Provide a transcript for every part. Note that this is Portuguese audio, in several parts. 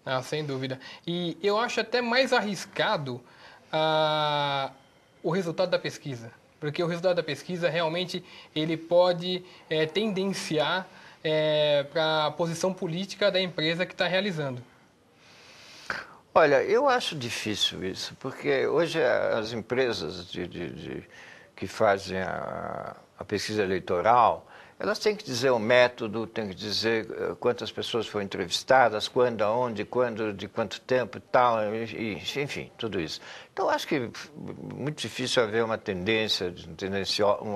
Ah, sem dúvida. E eu acho até mais arriscado o resultado da pesquisa, porque o resultado da pesquisa realmente ele pode tendenciar para a posição política da empresa que está realizando. Olha, eu acho difícil isso, porque hoje as empresas que fazem a pesquisa eleitoral, elas têm que dizer o método, têm que dizer quantas pessoas foram entrevistadas, quando, aonde, quando, de quanto tempo e tal, enfim, tudo isso. Então, acho que é muito difícil haver uma tendência,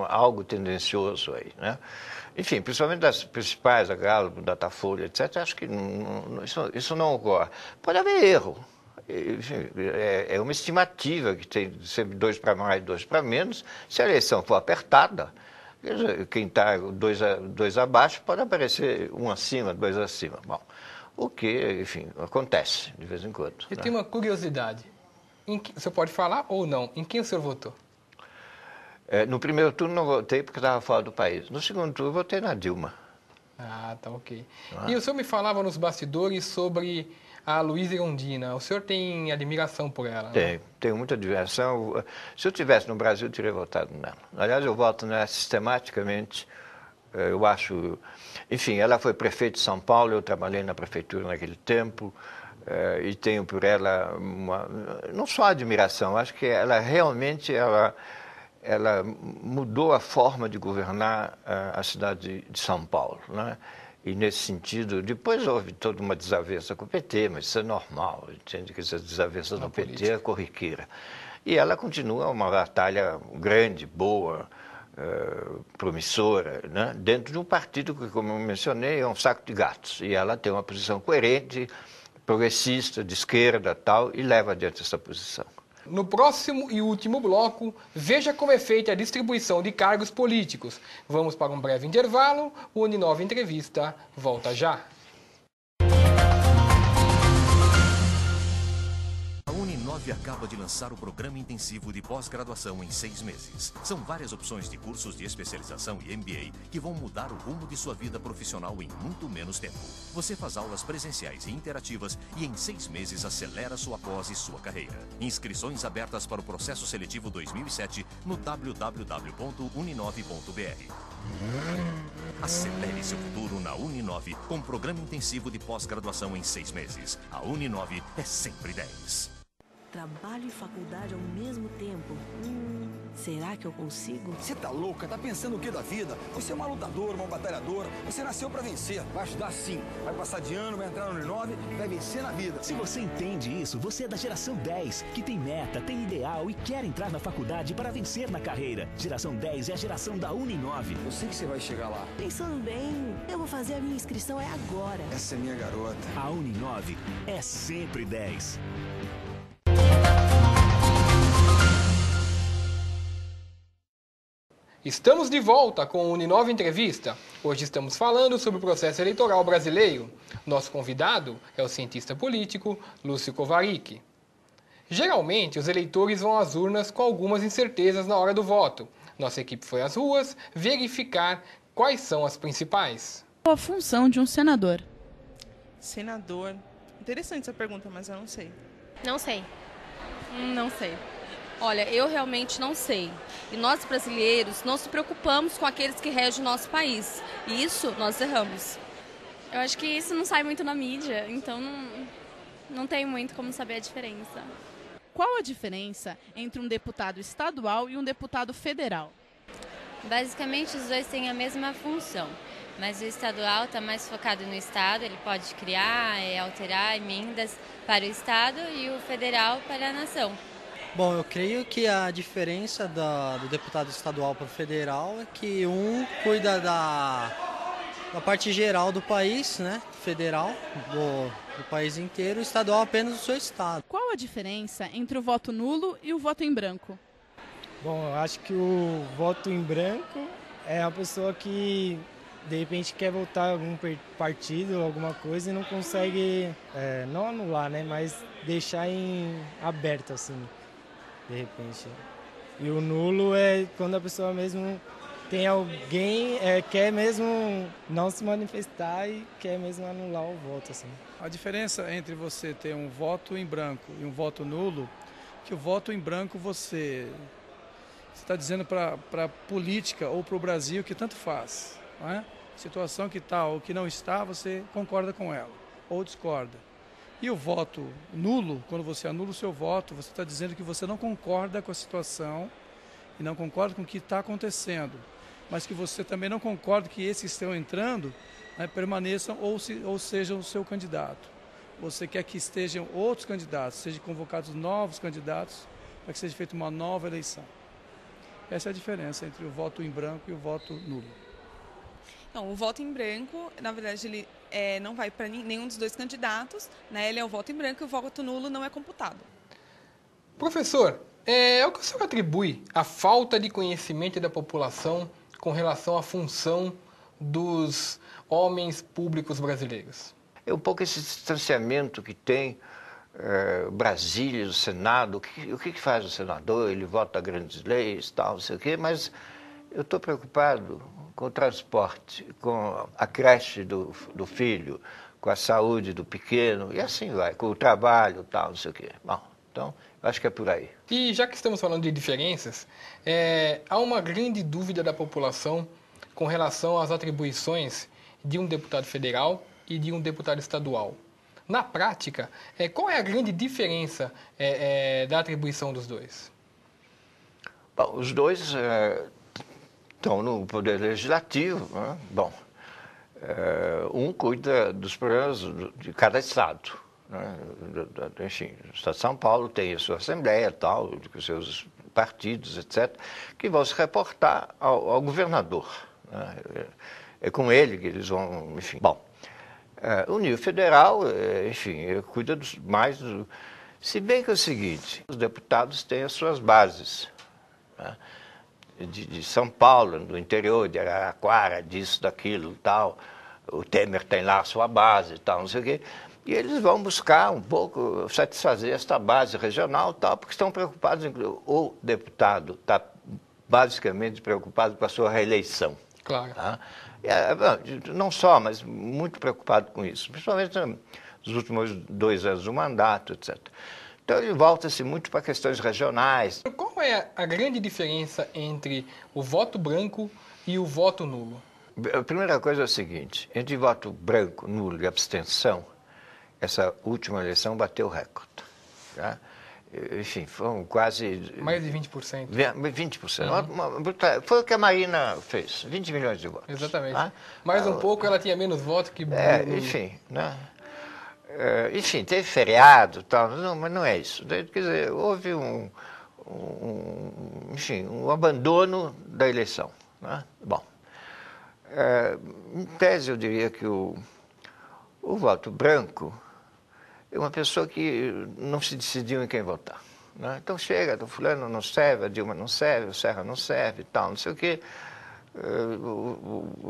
algo tendencioso aí, né? Enfim, principalmente das principais, a Gallup, Datafolha, etc., acho que isso não ocorre. Pode haver erro. É uma estimativa que tem sempre 2 para mais, 2 para menos. Se a eleição for apertada, quem está dois abaixo pode aparecer 1 acima, 2 acima. Bom, o que, enfim, acontece de vez em quando. Eu Né? tenho uma curiosidade. O senhor pode falar ou não? Em quem o senhor votou? No primeiro turno não votei porque estava fora do país. No segundo turno votei na Dilma. Ah, tá ok. Não E é? o senhor me falava nos bastidores sobre a Luísa Erundina. O senhor tem admiração por ela, né? Tenho muita diversão. Se eu estivesse no Brasil, eu teria votado nela. Aliás, eu voto nela sistematicamente. Eu acho. Enfim, ela foi prefeita de São Paulo, eu trabalhei na prefeitura naquele tempo, e tenho por ela não só admiração, acho que ela realmente ela mudou a forma de governar a cidade de São Paulo, né? E nesse sentido, depois houve toda uma desavença com o PT, mas isso é normal, entende que essa desavença Na no PT é política. corriqueira. E ela continua uma batalha grande, boa, promissora, né? Dentro de um partido que, como eu mencionei, é um saco de gatos. E ela tem uma posição coerente, progressista, de esquerda tal, e leva adiante essa posição. No próximo e último bloco, veja como é feita a distribuição de cargos políticos. Vamos para um breve intervalo. O Uninove Entrevista volta já. A Uninove acaba de lançar o programa intensivo de pós-graduação em 6 meses. São várias opções de cursos de especialização e MBA que vão mudar o rumo de sua vida profissional em muito menos tempo. Você faz aulas presenciais e interativas e em 6 meses acelera sua pós e sua carreira. Inscrições abertas para o processo seletivo 2007 no www.uninove.br. Acelere seu futuro na Uninove com programa intensivo de pós-graduação em 6 meses. A Uninove é sempre 10. Trabalho e faculdade ao mesmo tempo. Será que eu consigo? Você tá louca? Tá pensando o que da vida? Você é uma lutadora, uma batalhadora. Você nasceu pra vencer. Vai estudar sim. Vai passar de ano, vai entrar no Uninove, vai vencer na vida. Se você entende isso, você é da geração 10, que tem meta, tem ideal e quer entrar na faculdade para vencer na carreira. Geração 10 é a geração da Uninove. Eu sei que você vai chegar lá. Pensando bem, eu vou fazer a minha inscrição agora. Essa é minha garota. A Uninove é sempre 10. Estamos de volta com o Uninove Entrevista. Hoje estamos falando sobre o processo eleitoral brasileiro. Nosso convidado é o cientista político Lúcio Kovarik. Geralmente, os eleitores vão às urnas com algumas incertezas na hora do voto. Nossa equipe foi às ruas verificar quais são as principais. Qual a função de um senador? Senador. Interessante essa pergunta, mas eu não sei. Não sei. Não sei. Olha, eu realmente não sei. E nós brasileiros não se preocupamos com aqueles que regem o nosso país. E isso nós erramos. Eu acho que isso não sai muito na mídia, então não tem muito como saber a diferença. Qual a diferença entre um deputado estadual e um deputado federal? Basicamente, os dois têm a mesma função, mas o estadual está mais focado no estado, ele pode criar, alterar emendas para o estado e o federal para a nação. Bom, eu creio que a diferença do deputado estadual para o federal é que um cuida da parte geral do país, né, federal, do país inteiro, o estadual apenas do seu estado. Qual a diferença entre o voto nulo e o voto em branco? Bom, eu acho que o voto em branco é a pessoa que de repente quer votar em algum partido, alguma coisa e não consegue, não anular, né, mas deixar em aberto assim, de repente. E o nulo é quando a pessoa mesmo tem alguém quer mesmo não se manifestar e quer mesmo anular o voto, assim. A diferença entre você ter um voto em branco e um voto nulo, que o voto em branco você está dizendo para a política ou para o Brasil que tanto faz, não é? Situação que está ou que não está, você concorda com ela ou discorda. E o voto nulo, quando você anula o seu voto, você está dizendo que você não concorda com a situação e não concorda com o que está acontecendo, mas que você também não concorda que esses que estão entrando, né, permaneçam ou sejam o seu candidato. Você quer que estejam outros candidatos, sejam convocados novos candidatos, para que seja feita uma nova eleição. Essa é a diferença entre o voto em branco e o voto nulo. Não, o voto em branco, na verdade, ele não vai para nenhum dos dois candidatos, né? Ele é o voto em branco e o voto nulo não é computado. Professor, o que o senhor atribui à falta de conhecimento da população com relação à função dos homens públicos brasileiros? É um pouco esse distanciamento que tem Brasília, o Senado. O que faz o senador? Ele vota grandes leis, tal, não sei o quê, mas eu estou preocupado com o transporte, com a creche do filho, com a saúde do pequeno, e assim vai, com o trabalho, tal, não sei o quê. Bom, então, acho que é por aí. E já que estamos falando de diferenças, há uma grande dúvida da população com relação às atribuições de um deputado federal e de um deputado estadual. Na prática, qual é a grande diferença da atribuição dos dois? Bom, os dois estão no Poder Legislativo, né? Bom, um cuida dos problemas de cada estado, né? Enfim, o Estado de São Paulo tem a sua Assembleia, tal, com seus partidos, etc., que vão se reportar ao governador, né? É com ele que eles vão, enfim. Bom, o nível federal, enfim, cuida mais do... Se bem que é o seguinte, os deputados têm as suas bases, né? De São Paulo, do interior, de Araraquara, disso, daquilo, tal. O Temer tem lá a sua base, tal, não sei o quê. E eles vão buscar um pouco satisfazer esta base regional, tal, porque estão preocupados, o deputado está basicamente preocupado com a sua reeleição. Claro. Tá? Não só, mas muito preocupado com isso, principalmente nos últimos 2 anos do mandato, etc. Então ele volta-se muito para questões regionais. Qual é a grande diferença entre o voto branco e o voto nulo? A primeira coisa é o seguinte, entre voto branco, nulo e abstenção, essa última eleição bateu o recorde. Tá? Enfim, foram quase... Mais de 20%. 20%. Foi o que a Marina fez, 20 milhões de votos. Exatamente. Tá? Mais um pouco, ela tinha menos votos que... Enfim, né? Enfim, teve feriado e tal, mas não é isso. Quer dizer, houve um abandono da eleição. Né? Bom, em tese eu diria que o voto branco é uma pessoa que não se decidiu em quem votar. Né? Então chega, o fulano não serve, a Dilma não serve, o Serra não serve e tal, não sei o quê.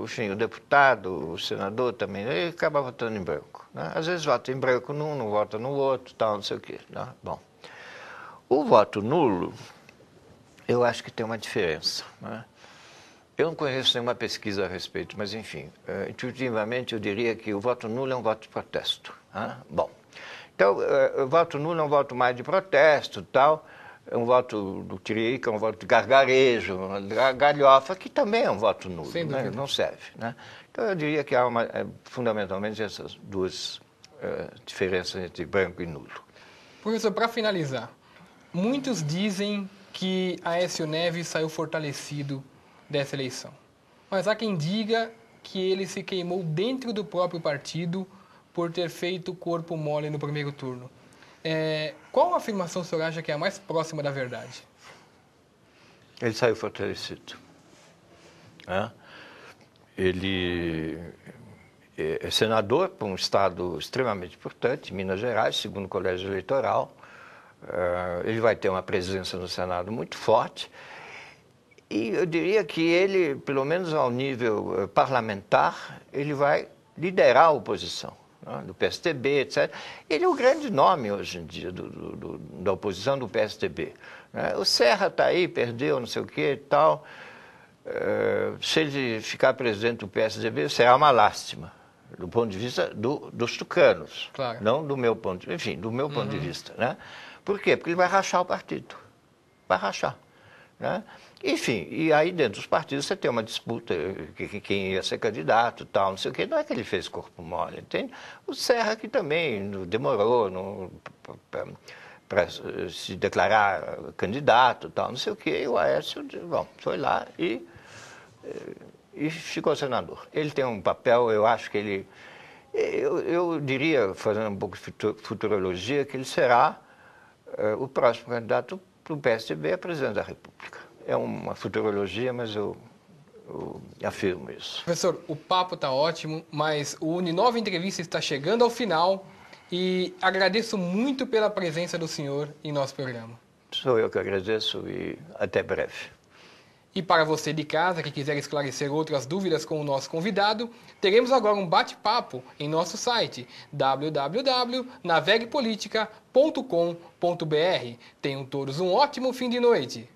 Enfim, o deputado, o senador também, ele acaba votando em branco. Né? Às vezes vota em branco num, não vota no outro, tal, não sei o quê. Né? Bom, o voto nulo, eu acho que tem uma diferença. Né? Eu não conheço nenhuma pesquisa a respeito, mas enfim, intuitivamente eu diria que o voto nulo é um voto de protesto. Né? Bom, então, o voto nulo é um voto mais de protesto, tal. É um voto do Tiririca, é um voto de gargarejo, uma galhofa, que também é um voto nulo, né? Não serve. Né? Então, eu diria que há fundamentalmente essas duas diferenças entre branco e nulo. Professor, para finalizar, muitos dizem que Aécio Neves saiu fortalecido dessa eleição. Mas há quem diga que ele se queimou dentro do próprio partido por ter feito corpo mole no primeiro turno. Qual afirmação o senhor acha que é a mais próxima da verdade? Ele saiu fortalecido. Ele é senador para um estado extremamente importante, Minas Gerais, segundo o Colégio Eleitoral. Ele vai ter uma presença no Senado muito forte. E eu diria que ele, pelo menos ao nível parlamentar, ele vai liderar a oposição. Do PSDB, etc. Ele é o grande nome hoje em dia da oposição do PSDB. O Serra está aí, perdeu, não sei o quê e tal. se ele ficar presidente do PSDB, será uma lástima, do ponto de vista dos tucanos, claro. Não do meu ponto de vista, enfim, do meu ponto de vista. Né? Por quê? Porque ele vai rachar o partido, vai rachar. Né? Enfim, e aí dentro dos partidos você tem uma disputa, quem ia ser candidato, tal, não sei o quê, não é que ele fez corpo mole, entende? O Serra que também demorou para se declarar candidato, tal, não sei o quê, e o Aécio, bom, foi lá e ficou senador. Ele tem um papel, eu acho que ele, eu diria, fazendo um pouco de futurologia, que ele será o próximo candidato para o PSDB a presidente da República. É uma futurologia, mas eu afirmo isso. Professor, o papo está ótimo, mas o Uninove Entrevista está chegando ao final e agradeço muito pela presença do senhor em nosso programa. Sou eu que agradeço e até breve. E para você de casa que quiser esclarecer outras dúvidas com o nosso convidado, teremos agora um bate-papo em nosso site www.naveguepolitica.com.br. Tenham todos um ótimo fim de noite.